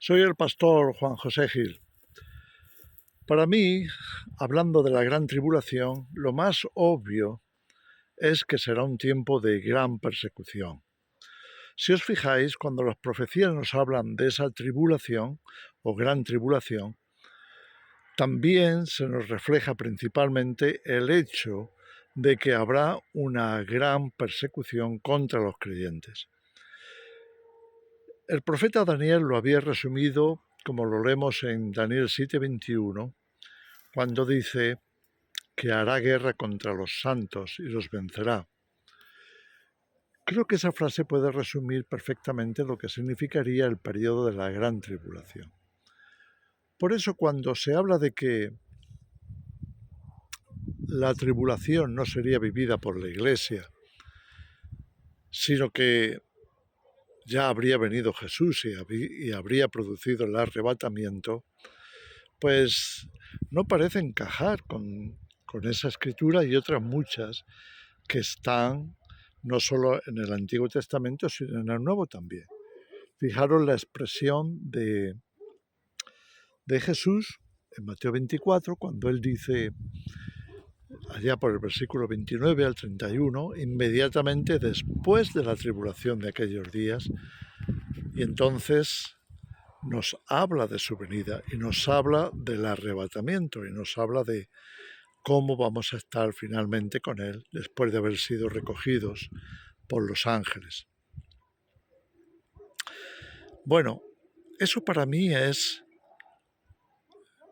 Soy el pastor Juan José Gil. Para mí, hablando de la gran tribulación, lo más obvio es que será un tiempo de gran persecución. Si os fijáis, cuando las profecías nos hablan de esa tribulación o gran tribulación, también se nos refleja principalmente el hecho de que habrá una gran persecución contra los creyentes. El profeta Daniel lo había resumido, como lo leemos en Daniel 7:21, cuando dice que hará guerra contra los santos y los vencerá. Creo que esa frase puede resumir perfectamente lo que significaría el periodo de la gran tribulación. Por eso, cuando se habla de que la tribulación no sería vivida por la Iglesia, sino que ya habría venido Jesús y habría producido el arrebatamiento, pues no parece encajar con esa escritura y otras muchas que están no solo en el Antiguo Testamento, sino en el Nuevo también. Fijaros la expresión de Jesús en Mateo 24, cuando él dice, allá por el versículo 29 al 31, inmediatamente después de la tribulación de aquellos días, y entonces nos habla de su venida y nos habla del arrebatamiento y nos habla de cómo vamos a estar finalmente con él después de haber sido recogidos por los ángeles. Bueno, eso para mí es,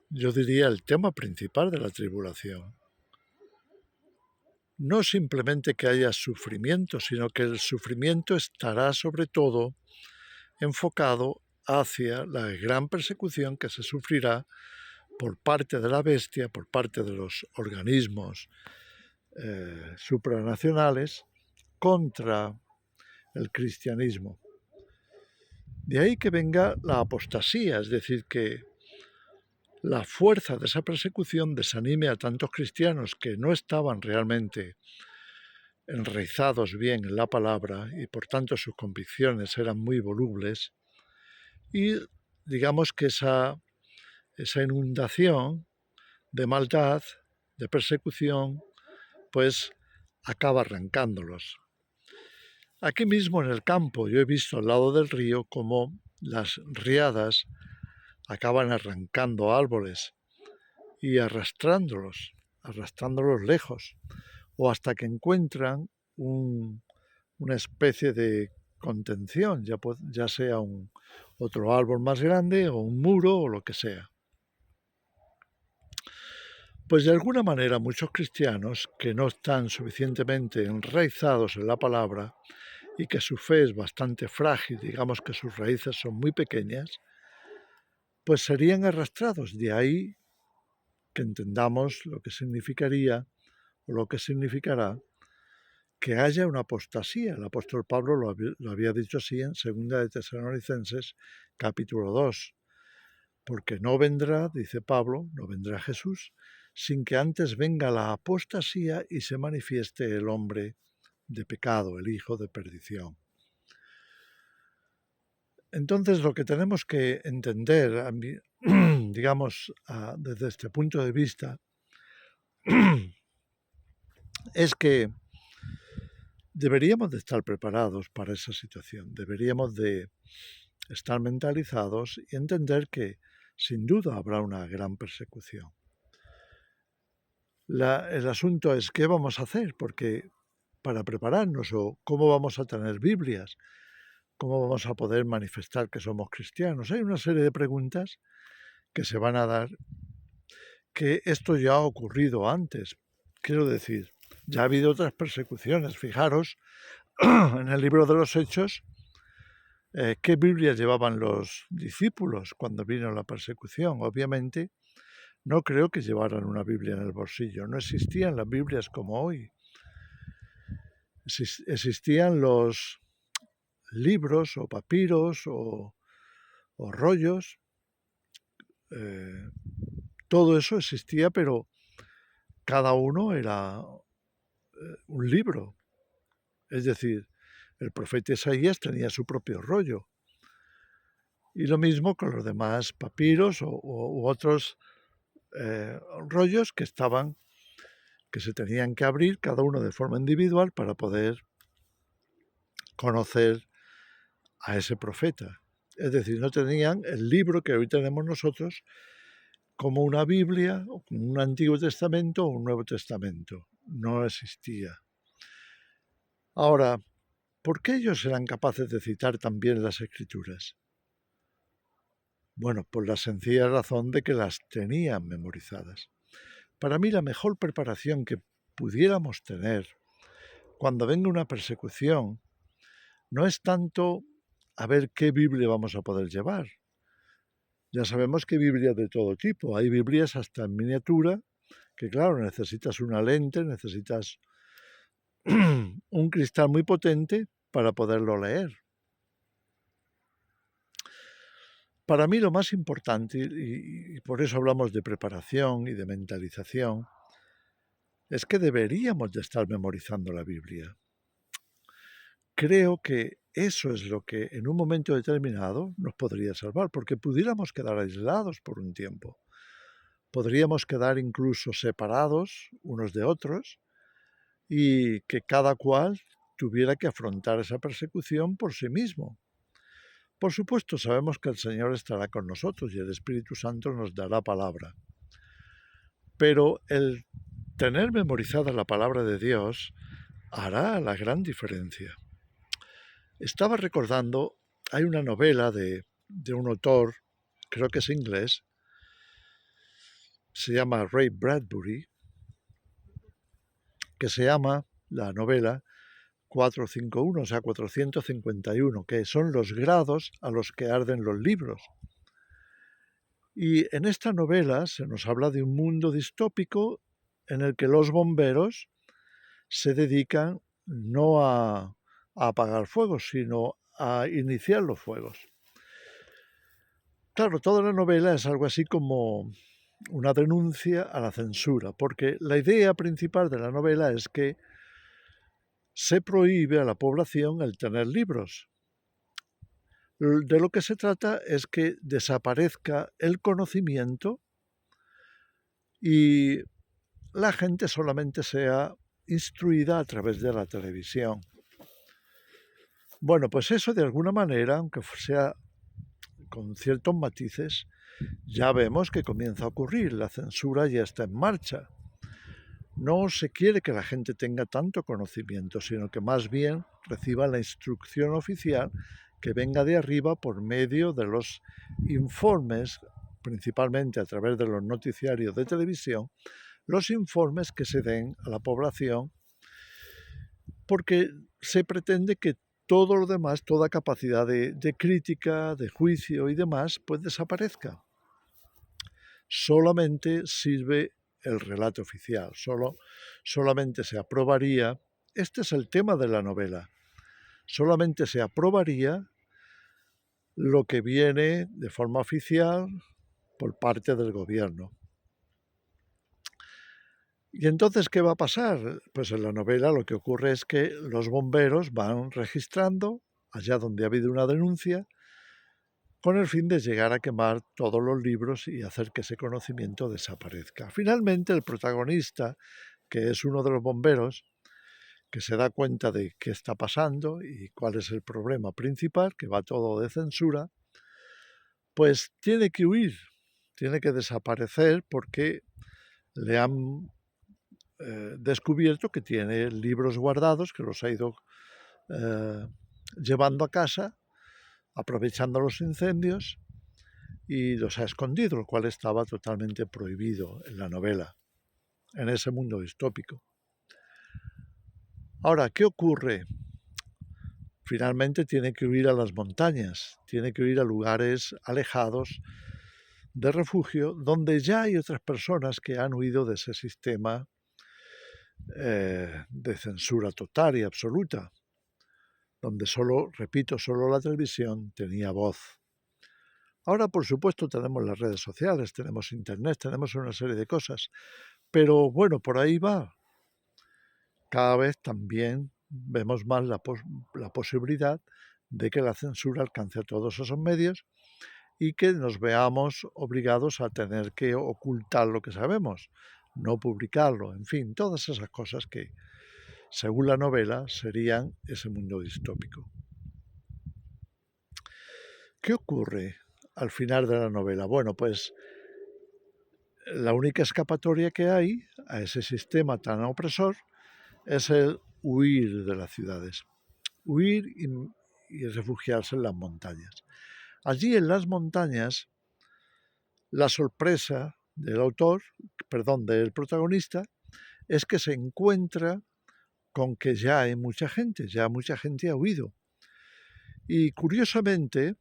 yo diría, el tema principal de la tribulación. No simplemente que haya sufrimiento, sino que el sufrimiento estará sobre todo enfocado hacia la gran persecución que se sufrirá por parte de la bestia, por parte de los organismos supranacionales contra el cristianismo. De ahí que venga la apostasía, es decir, que la fuerza de esa persecución desanime a tantos cristianos que no estaban realmente enraizados bien en la palabra y por tanto sus convicciones eran muy volubles, y digamos que esa inundación de maldad, de persecución, pues acaba arrancándolos. Aquí mismo en el campo yo he visto al lado del río cómo las riadas acaban arrancando árboles y arrastrándolos lejos, o hasta que encuentran una especie de contención, ya sea otro árbol más grande o un muro o lo que sea. Pues de alguna manera muchos cristianos que no están suficientemente enraizados en la palabra y que su fe es bastante frágil, digamos que sus raíces son muy pequeñas, pues serían arrastrados. De ahí que entendamos lo que significaría o lo que significará que haya una apostasía. El apóstol Pablo lo había dicho así en 2 de Tesalonicenses, capítulo 2. Porque no vendrá, dice Pablo, no vendrá Jesús, sin que antes venga la apostasía y se manifieste el hombre de pecado, el hijo de perdición. Entonces, lo que tenemos que entender, digamos, desde este punto de vista, es que deberíamos de estar preparados para esa situación, deberíamos de estar mentalizados y entender que sin duda habrá una gran persecución. El asunto es qué vamos a hacer, porque para prepararnos, o cómo vamos a tener Biblias, cómo vamos a poder manifestar que somos cristianos. Hay una serie de preguntas que se van a dar, que esto ya ha ocurrido antes. Quiero decir, ya ha habido otras persecuciones. Fijaros, en el libro de los Hechos, ¿qué Biblias llevaban los discípulos cuando vino la persecución? Obviamente, no creo que llevaran una Biblia en el bolsillo. No existían las Biblias como hoy. Existían los libros o papiros o rollos. Todo eso existía, pero cada uno era un libro. Es decir, el profeta Isaías tenía su propio rollo. Y lo mismo con los demás papiros u otros rollos que se tenían que abrir cada uno de forma individual para poder conocer a ese profeta. Es decir, no tenían el libro que hoy tenemos nosotros como una Biblia, o como un Antiguo Testamento o un Nuevo Testamento. No existía. Ahora, ¿por qué ellos eran capaces de citar también las Escrituras? Bueno, por la sencilla razón de que las tenían memorizadas. Para mí la mejor preparación que pudiéramos tener cuando venga una persecución no es tanto a ver qué Biblia vamos a poder llevar. Ya sabemos que hay Biblias de todo tipo. Hay Biblias hasta en miniatura, que claro, necesitas una lente, necesitas un cristal muy potente para poderlo leer. Para mí lo más importante, y por eso hablamos de preparación y de mentalización, es que deberíamos de estar memorizando la Biblia. Creo que eso es lo que en un momento determinado nos podría salvar, porque pudiéramos quedar aislados por un tiempo. Podríamos quedar incluso separados unos de otros y que cada cual tuviera que afrontar esa persecución por sí mismo. Por supuesto, sabemos que el Señor estará con nosotros y el Espíritu Santo nos dará palabra. Pero el tener memorizada la palabra de Dios hará la gran diferencia. Estaba recordando, hay una novela de un autor, creo que es inglés, se llama Ray Bradbury, que se llama la novela 451, o sea, 451, que son los grados a los que arden los libros. Y en esta novela se nos habla de un mundo distópico en el que los bomberos se dedican no a apagar fuegos, sino a iniciar los fuegos. Claro, toda la novela es algo así como una denuncia a la censura, porque la idea principal de la novela es que se prohíbe a la población el tener libros. De lo que se trata es que desaparezca el conocimiento y la gente solamente sea instruida a través de la televisión. Bueno, pues eso de alguna manera, aunque sea con ciertos matices, ya vemos que comienza a ocurrir, la censura ya está en marcha. No se quiere que la gente tenga tanto conocimiento, sino que más bien reciba la instrucción oficial que venga de arriba por medio de los informes, principalmente a través de los noticiarios de televisión, los informes que se den a la población, porque se pretende que todo lo demás, toda capacidad de crítica, de juicio y demás, pues desaparezca. Solamente sirve el relato oficial, solamente se aprobaría, este es el tema de la novela, solamente se aprobaría lo que viene de forma oficial por parte del gobierno. ¿Y entonces qué va a pasar? Pues en la novela lo que ocurre es que los bomberos van registrando allá donde ha habido una denuncia con el fin de llegar a quemar todos los libros y hacer que ese conocimiento desaparezca. Finalmente, el protagonista, que es uno de los bomberos, que se da cuenta de qué está pasando y cuál es el problema principal, que va todo de censura, pues tiene que huir, tiene que desaparecer porque le han descubierto que tiene libros guardados, que los ha ido llevando a casa, aprovechando los incendios, y los ha escondido, lo cual estaba totalmente prohibido en la novela, en ese mundo distópico. Ahora, ¿qué ocurre? Finalmente tiene que huir a las montañas, tiene que huir a lugares alejados de refugio, donde ya hay otras personas que han huido de ese sistema de censura total y absoluta, donde solo, repito, solo la televisión tenía voz. Ahora, por supuesto, tenemos las redes sociales, tenemos internet, tenemos una serie de cosas, pero bueno, por ahí va. Cada vez también vemos más la posibilidad de que la censura alcance a todos esos medios y que nos veamos obligados a tener que ocultar lo que sabemos, no publicarlo, en fin, todas esas cosas que, según la novela, serían ese mundo distópico. ¿Qué ocurre al final de la novela? Bueno, pues la única escapatoria que hay a ese sistema tan opresor es el huir de las ciudades, huir y refugiarse en las montañas. Allí en las montañas, la sorpresa del protagonista, es que se encuentra con que ya hay mucha gente, ya mucha gente ha huido. Y curiosamente,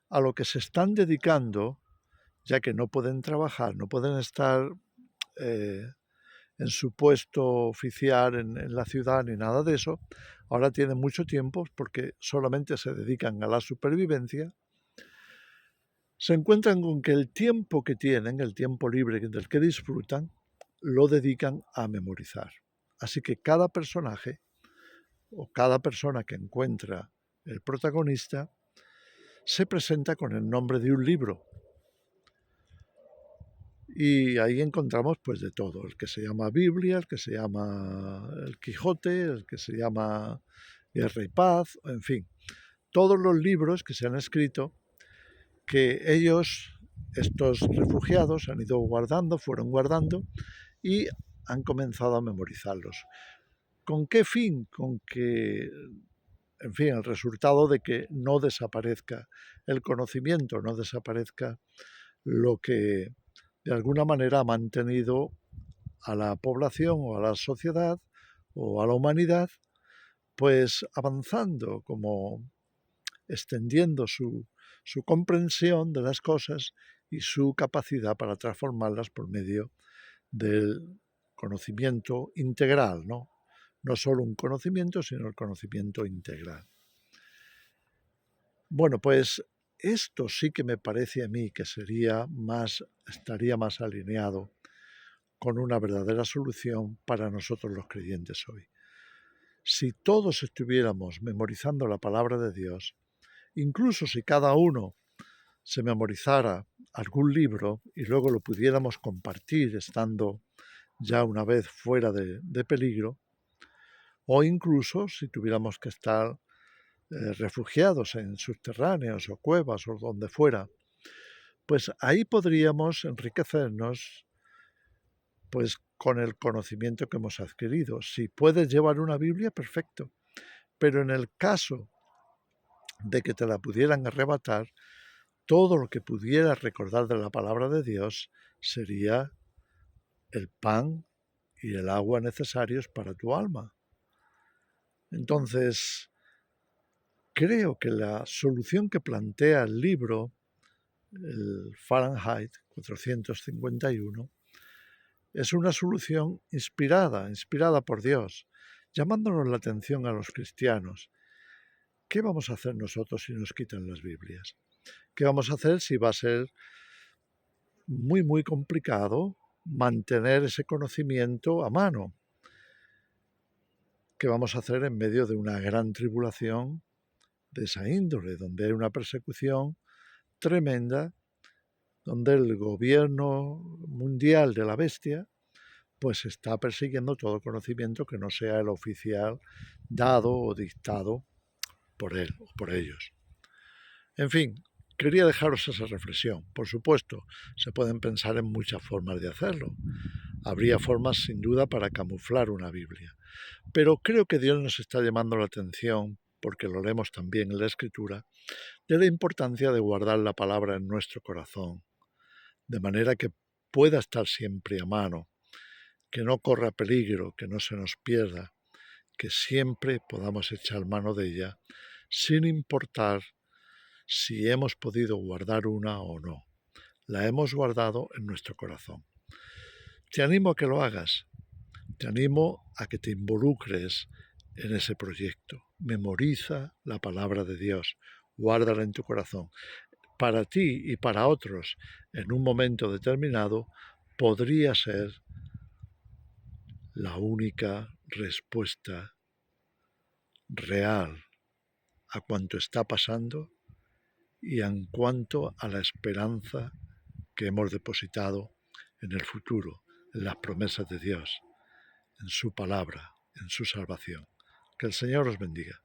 a lo que se están dedicando, ya que no pueden trabajar, no pueden estar en su puesto oficial en la ciudad ni nada de eso, ahora tienen mucho tiempo porque solamente se dedican a la supervivencia, se encuentran con que el tiempo que tienen, el tiempo libre del que disfrutan, lo dedican a memorizar. Así que cada personaje o cada persona que encuentra el protagonista se presenta con el nombre de un libro. Y ahí encontramos pues de todo, el que se llama Biblia, el que se llama El Quijote, el que se llama Guerra y Paz, en fin, todos los libros que se han escrito que ellos, estos refugiados, han ido guardando, fueron guardando y han comenzado a memorizarlos. ¿Con qué fin? Con que, en fin, el resultado de que no desaparezca el conocimiento, no desaparezca lo que de alguna manera ha mantenido a la población o a la sociedad o a la humanidad, pues avanzando, como extendiendo su comprensión de las cosas y su capacidad para transformarlas por medio del conocimiento integral, ¿no? No solo un conocimiento, sino el conocimiento integral. Bueno, pues esto sí que me parece a mí que estaría más alineado con una verdadera solución para nosotros los creyentes hoy. Si todos estuviéramos memorizando la palabra de Dios, incluso si cada uno se memorizara algún libro y luego lo pudiéramos compartir estando ya una vez fuera de peligro, o incluso si tuviéramos que estar refugiados en subterráneos o cuevas o donde fuera, pues ahí podríamos enriquecernos pues con el conocimiento que hemos adquirido. Si puedes llevar una Biblia, perfecto, pero en el caso de que te la pudieran arrebatar, todo lo que pudieras recordar de la palabra de Dios sería el pan y el agua necesarios para tu alma. Entonces, creo que la solución que plantea el libro, el Fahrenheit 451, es una solución inspirada por Dios, llamándonos la atención a los cristianos. ¿Qué vamos a hacer nosotros si nos quitan las Biblias? ¿Qué vamos a hacer si va a ser muy, muy complicado mantener ese conocimiento a mano? ¿Qué vamos a hacer en medio de una gran tribulación de esa índole, donde hay una persecución tremenda, donde el gobierno mundial de la bestia pues está persiguiendo todo conocimiento que no sea el oficial dado o dictado por él o por ellos? En fin, quería dejaros esa reflexión. Por supuesto, se pueden pensar en muchas formas de hacerlo. Habría formas sin duda para camuflar una Biblia. Pero creo que Dios nos está llamando la atención, porque lo leemos también en la Escritura, de la importancia de guardar la palabra en nuestro corazón, de manera que pueda estar siempre a mano, que no corra peligro, que no se nos pierda, que siempre podamos echar mano de ella, sin importar si hemos podido guardar una o no. La hemos guardado en nuestro corazón. Te animo a que lo hagas, te animo a que te involucres en ese proyecto. Memoriza la palabra de Dios, guárdala en tu corazón. Para ti y para otros, en un momento determinado, podría ser la única respuesta real a cuanto está pasando y en cuanto a la esperanza que hemos depositado en el futuro, en las promesas de Dios, en su palabra, en su salvación. Que el Señor os bendiga.